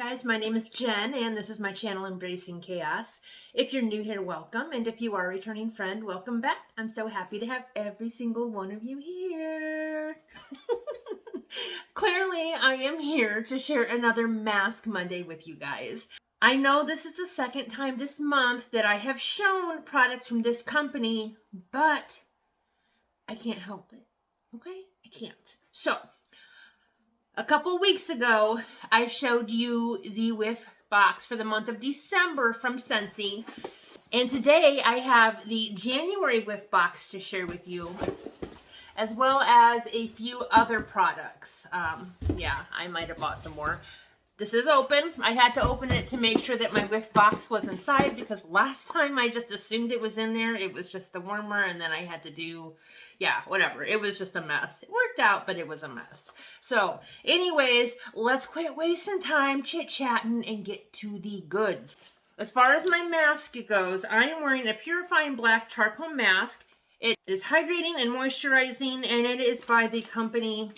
guys, my name is Jen and this is my channel Embracing Chaos. If you're new here, welcome, and if you are a returning friend, welcome back. I'm so happy to have every single one of you here. Clearly, I am here to share another Mask Monday with you guys. I know this is the second time this month that I have shown products from this company, but I can't help it, okay? I can't. So, a couple weeks ago, I showed you the Whiff box for the month of December from Scentsy. And today I have the January Whiff box to share with you, as well as a few other products. Yeah, I might have bought some more. This is open. I had to open it to make sure that my Whiff box was inside because last time I just assumed it was in there. It was just the warmer and then I had to do, yeah, whatever. It was just a mess. It worked out, but it was a mess. So anyways, let's quit wasting time chit-chatting and get to the goods. As far as my mask goes, I am wearing a purifying black charcoal mask. It is hydrating and moisturizing, and it is by the company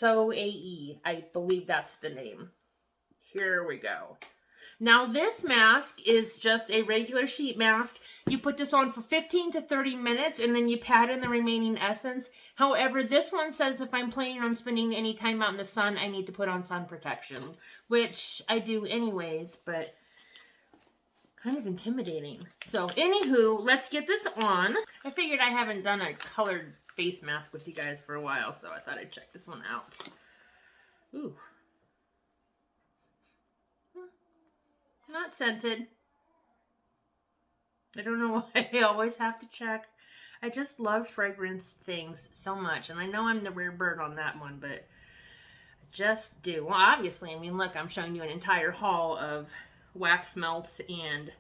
AE. I believe that's the name. Here we go. Now this mask is just a regular sheet mask. You put this on for 15 to 30 minutes and then you pat in the remaining essence. However, this one says if I'm planning on spending any time out in the sun, I need to put on sun protection, which I do anyways, but kind of intimidating. So anywho, let's get this on. I figured I haven't done a colored face mask with you guys for a while, so I thought I'd check this one out. Ooh. Not scented. I don't know why I always have to check. I just love fragrance things so much, and I know I'm the rare bird on that one, but I just do. Well, obviously, I mean, look, I'm showing you an entire haul of wax melts and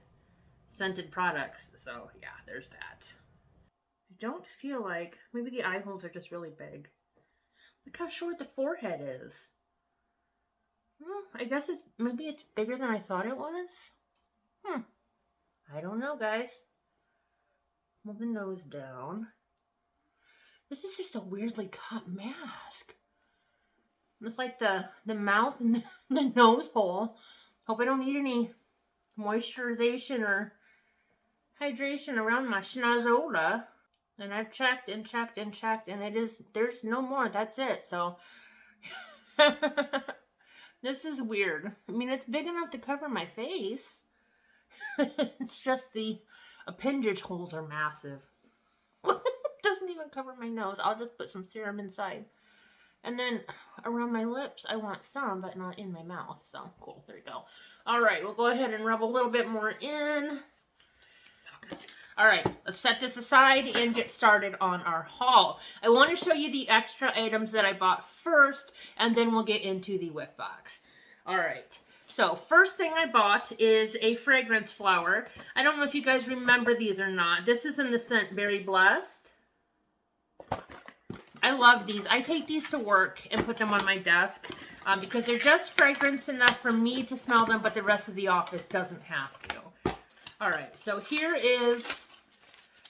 scented products, so yeah, there's that. I don't feel like, maybe the eye holes are just really big. Look how short the forehead is. Well, I guess maybe it's bigger than I thought it was. I don't know, guys. Move the nose down. This is just a weirdly cut mask. It's like the mouth and the nose hole. Hope I don't need any moisturization or hydration around my schnozola. And I've checked and checked and checked, and there's no more. That's it. So this is weird. I mean, it's big enough to cover my face. It's just the appendage holes are massive. It doesn't even cover my nose. I'll just put some serum inside. And then around my lips, I want some, but not in my mouth. So cool. There you go. All right, we'll go ahead and rub a little bit more in. Okay. All right, let's set this aside and get started on our haul. I want to show you the extra items that I bought first, and then we'll get into the Whiff box. All right, so first thing I bought is a fragrance flower. I don't know if you guys remember these or not. This is in the scent Very Blessed. I love these. I take these to work and put them on my desk because they're just fragrance enough for me to smell them, but the rest of the office doesn't have to. All right, so here is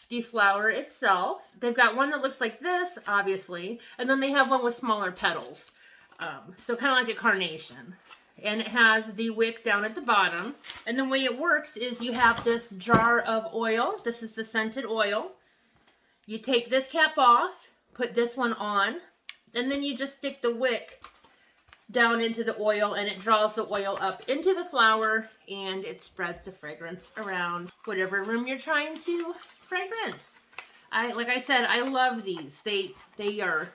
the flower itself. They've got one that looks like this, obviously, and then they have one with smaller petals. So kind of like a carnation. And it has the wick down at the bottom. And the way it works is you have this jar of oil. This is the scented oil. You take this cap off, put this one on, and then you just stick the wick down into the oil, and it draws the oil up into the flower, and it spreads the fragrance around whatever room you're trying to fragrance. Like I said, I love these. They are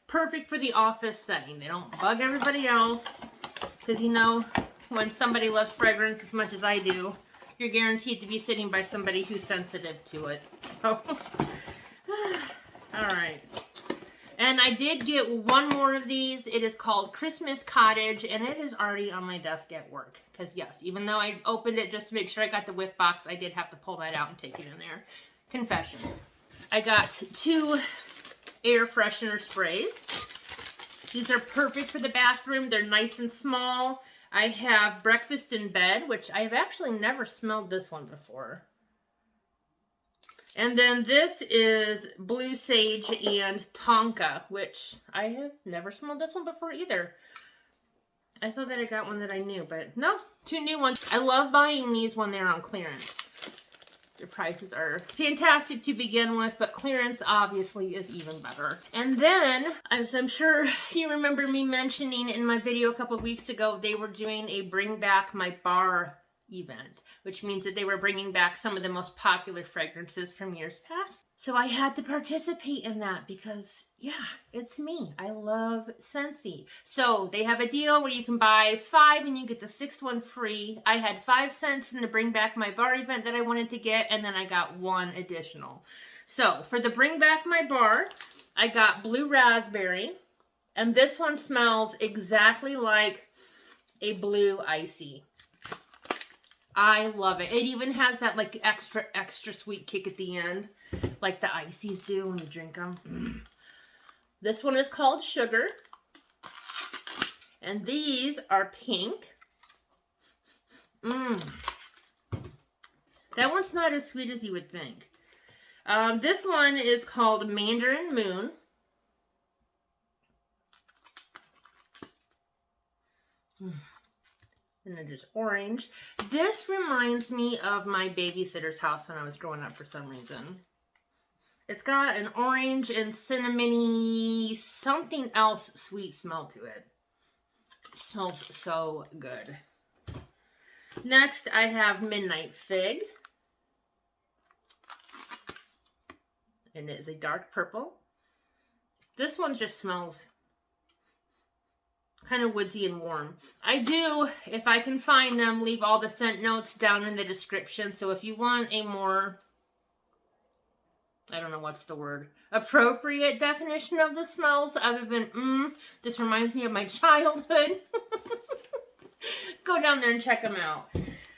perfect for the office setting. They don't bug everybody else, because you know, when somebody loves fragrance as much as I do, you're guaranteed to be sitting by somebody who's sensitive to it. So, all right. And I did get one more of these. It is called Christmas Cottage, and it is already on my desk at work. Because yes, even though I opened it just to make sure I got the Whiff box, I did have to pull that out and take it in there. Confession. I got 2 air freshener sprays. These are perfect for the bathroom. They're nice and small. I have Breakfast in Bed, which I've actually never smelled this one before. And then this is Blue Sage and Tonka, which I have never smelled this one before either. I thought that I got one that I knew, but no, 2 new ones. I love buying these when they're on clearance. Their prices are fantastic to begin with, but clearance obviously is even better. And then, as I'm sure you remember me mentioning in my video a couple of weeks ago, they were doing a Bring Back My Bar event, which means that they were bringing back some of the most popular fragrances from years past. So I had to participate in that because, yeah, it's me. I love Scentsy. So they have a deal where you can buy 5 and you get the 6th one free. I had 5 cents from the Bring Back My Bar event that I wanted to get, and then I got 1 additional. So for the Bring Back My Bar, I got blue raspberry, and this one smells exactly like a blue icy. I love it. It even has that like extra sweet kick at the end, like the ices do when you drink them. This one is called Sugar. And these are pink. That one's not as sweet as you would think. This one is called Mandarin Moon. And they're just orange. This reminds me of my babysitter's house when I was growing up for some reason. It's got an orange and cinnamony, something else sweet smell to it. It smells so good. Next, I have Midnight Fig. And it is a dark purple. This one just smells kind of woodsy and warm. I do, if I can find them, leave all the scent notes down in the description. So if you want a more, I don't know what's the word, appropriate definition of the smells other than, this reminds me of my childhood, go down there and check them out.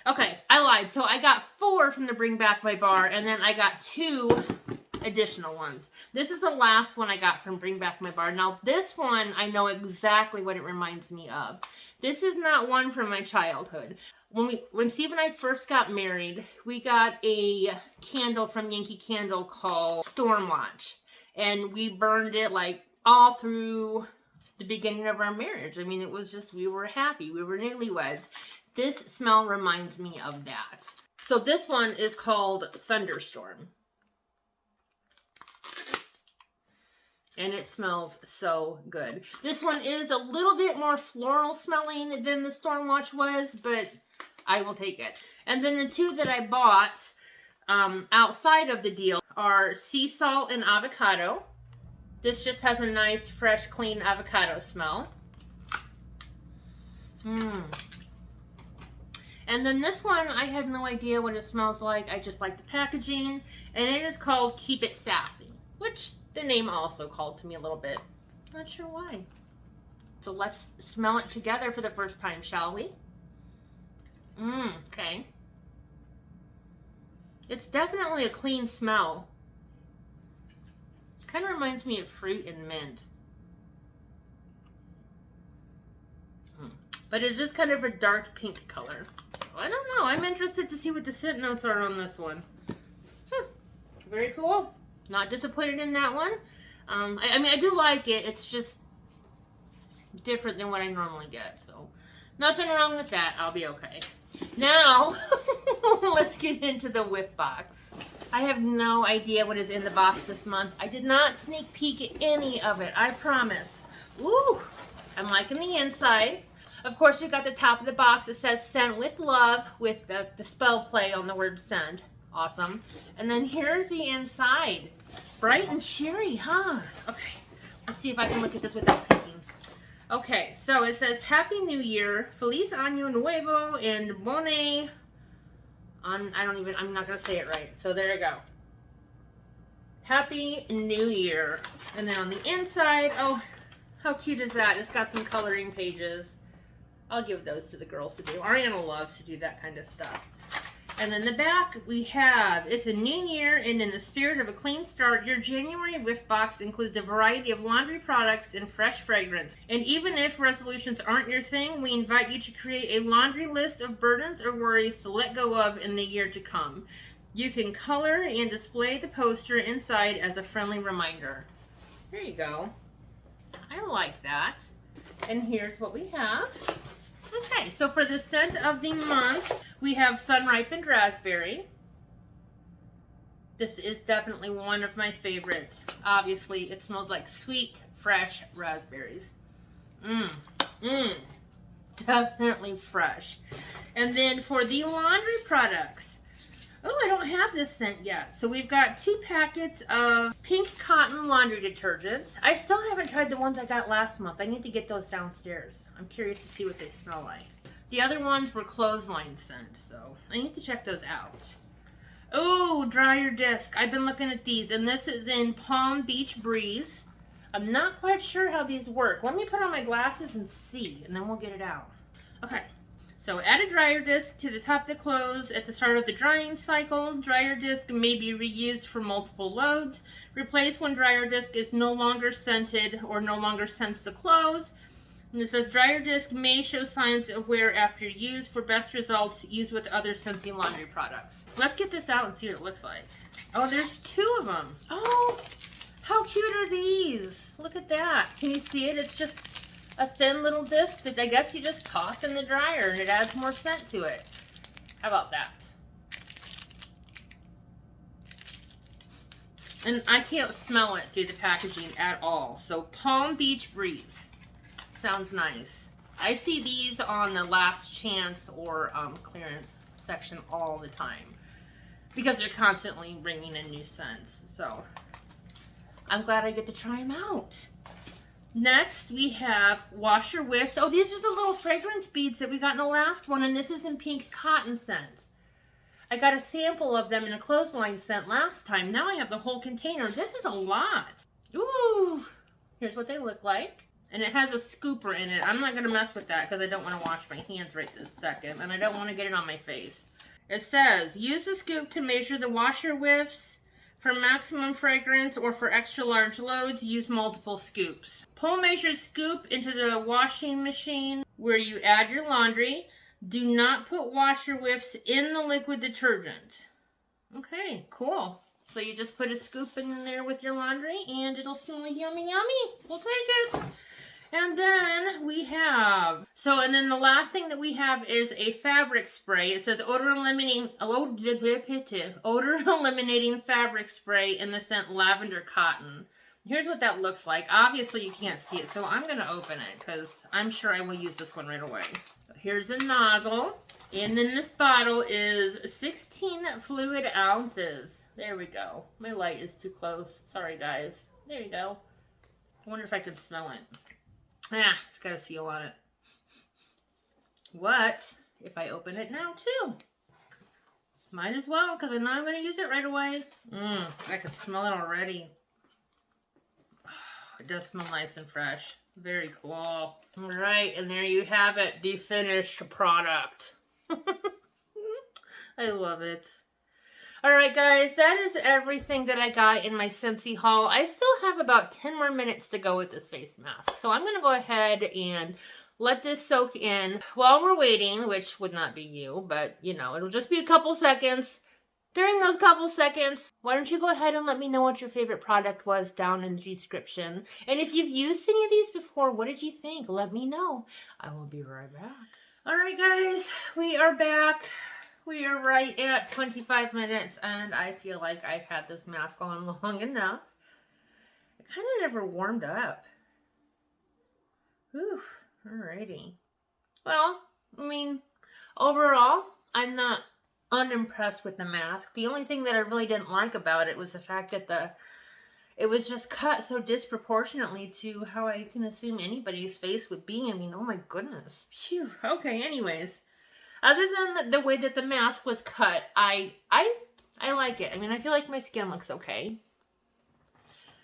Okay, I lied. So I got 4 from the Bring Back My Bar, and then I got 2 additional ones. This is the last one I got from Bring Back My Bar. Now this one, I know exactly what it reminds me of. This is not one from my childhood. When Steve and I first got married, we got a candle from Yankee Candle called Storm Watch. And we burned it like all through the beginning of our marriage. I mean, it was just, we were happy. We were newlyweds. This smell reminds me of that. So this one is called Thunderstorm. And it smells so good. This one is a little bit more floral smelling than the Stormwatch was, but I will take it. And then the 2 that I bought outside of the deal are Sea Salt and Avocado. This just has a nice, fresh, clean avocado smell. And then this one, I had no idea what it smells like. I just like the packaging. And it is called Keep It Sassy, which the name also called to me a little bit. Not sure why. So let's smell it together for the first time, shall we? Okay. It's definitely a clean smell. Kind of reminds me of fruit and mint. But it's just kind of a dark pink color. I don't know. I'm interested to see what the scent notes are on this one. Very cool. Not disappointed in that one. I mean, I do like it. It's just different than what I normally get. So, nothing wrong with that. I'll be okay. Now, let's get into the Whiff box. I have no idea what is in the box this month. I did not sneak peek at any of it. I promise. Ooh, I'm liking the inside. Of course, we got the top of the box. It says Scent with Love with the spell play on the word scent. Awesome. And then here's the inside. Bright and cheery, huh? Okay, let's see if I can look at this without peeking. Okay, so it says Happy New Year, Feliz Año Nuevo, and Bone. I'm not gonna say it right. So there you go. Happy New Year. And then on the inside, oh, how cute is that? It's got some coloring pages. I'll give those to the girls to do. Ariana loves to do that kind of stuff. And then the back, we have, it's a new year, and in the spirit of a clean start, your January Whiff box includes a variety of laundry products and fresh fragrance. And even if resolutions aren't your thing, we invite you to create a laundry list of burdens or worries to let go of in the year to come. You can color and display the poster inside as a friendly reminder. There you go. I like that. And here's what we have. Okay, so for the scent of the month, we have Sun Ripened Raspberry. This is definitely one of my favorites. Obviously, it smells like sweet, fresh raspberries. Definitely fresh. And then for the laundry products, oh, I don't have this scent yet. So we've got 2 packets of pink cotton laundry detergent. I still haven't tried the ones I got last month. I need to get those downstairs. I'm curious to see what they smell like. The other ones were clothesline scent, so I need to check those out. Oh, dryer disc. I've been looking at these, and this is in Palm Beach Breeze. I'm not quite sure how these work. Let me put on my glasses and see, and then we'll get it out. Okay. So add a dryer disc to the top of the clothes at the start of the drying cycle. Dryer disc may be reused for multiple loads. Replace when dryer disc is no longer scented or no longer scents the clothes. And it says dryer disc may show signs of wear after use. For best results, use with other Scentsy laundry products. Let's get this out and see what it looks like. Oh, there's 2 of them. Oh, how cute are these? Look at that. Can you see it? It's just a thin little disc that I guess you just toss in the dryer and it adds more scent to it. How about that? And I can't smell it through the packaging at all. So Palm Beach Breeze. Sounds nice. I see these on the last chance or clearance section all the time because they're constantly bringing in new scents. So I'm glad I get to try them out. Next, we have washer whiffs. Oh, these are the little fragrance beads that we got in the last one, and this is in pink cotton scent. I got a sample of them in a clothesline scent last time. Now I have the whole container. This is a lot. Ooh, here's what they look like. And it has a scooper in it. I'm not going to mess with that because I don't want to wash my hands right this second, and I don't want to get it on my face. It says, use the scoop to measure the washer whiffs. For maximum fragrance or for extra large loads, use multiple scoops. Pull measured scoop into the washing machine where you add your laundry. Do not put washer whiffs in the liquid detergent. Okay, cool. So you just put a scoop in there with your laundry and it'll smell yummy yummy. We'll take it. And then we have, and then the last thing that we have is a fabric spray. It says odor eliminating fabric spray in the scent lavender cotton. Here's what that looks like. Obviously you can't see it, so I'm going to open it because I'm sure I will use this one right away. So here's the nozzle. And then this bottle is 16 fluid ounces. There we go. My light is too close. Sorry guys. There you go. I wonder if I can smell it. Ah, it's got a seal on it. What if I open it now too? Might as well, because I know I'm going to use it right away. I can smell it already. It does smell nice and fresh. Very cool. All right, and there you have it, the finished product. I love it. All right, guys, that is everything that I got in my Scentsy haul. I still have about 10 more minutes to go with this face mask. So I'm going to go ahead and let this soak in while we're waiting, which would not be you, but, you know, it'll just be a couple seconds. During those couple seconds, why don't you go ahead and let me know what your favorite product was down in the description. And if you've used any of these before, what did you think? Let me know. I will be right back. All right, guys, we are back. We are right at 25 minutes, and I feel like I've had this mask on long enough. It kind of never warmed up. Whew, alrighty. Well, I mean, overall, I'm not unimpressed with the mask. The only thing that I really didn't like about it was the fact that it was just cut so disproportionately to how I can assume anybody's face would be. I mean, oh my goodness. Phew. Okay, anyways. Other than the way that the mask was cut, I like it. I mean, I feel like my skin looks okay.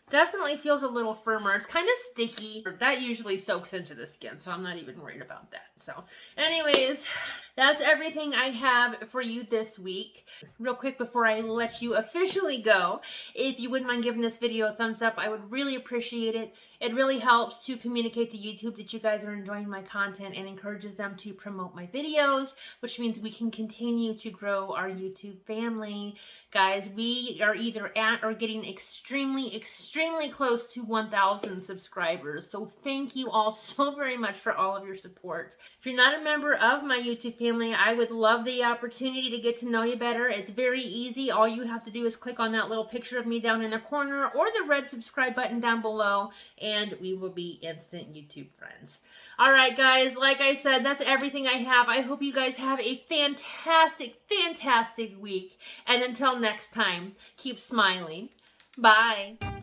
Definitely feels a little firmer. It's kind of sticky. That usually soaks into the skin, so I'm not even worried about that. So, anyways, that's everything I have for you this week. Real quick before I let you officially go, if you wouldn't mind giving this video a thumbs up, I would really appreciate it. It really helps to communicate to YouTube that you guys are enjoying my content and encourages them to promote my videos, which means we can continue to grow our YouTube family. Guys, we are either at or getting extremely, extremely close to 1,000 subscribers. So thank you all so very much for all of your support. If you're not a member of my YouTube family, I would love the opportunity to get to know you better. It's very easy. All you have to do is click on that little picture of me down in the corner or the red subscribe button down below, and we will be instant YouTube friends. All right, guys, like I said, that's everything I have. I hope you guys have a fantastic, fantastic week. And until next time, keep smiling. Bye.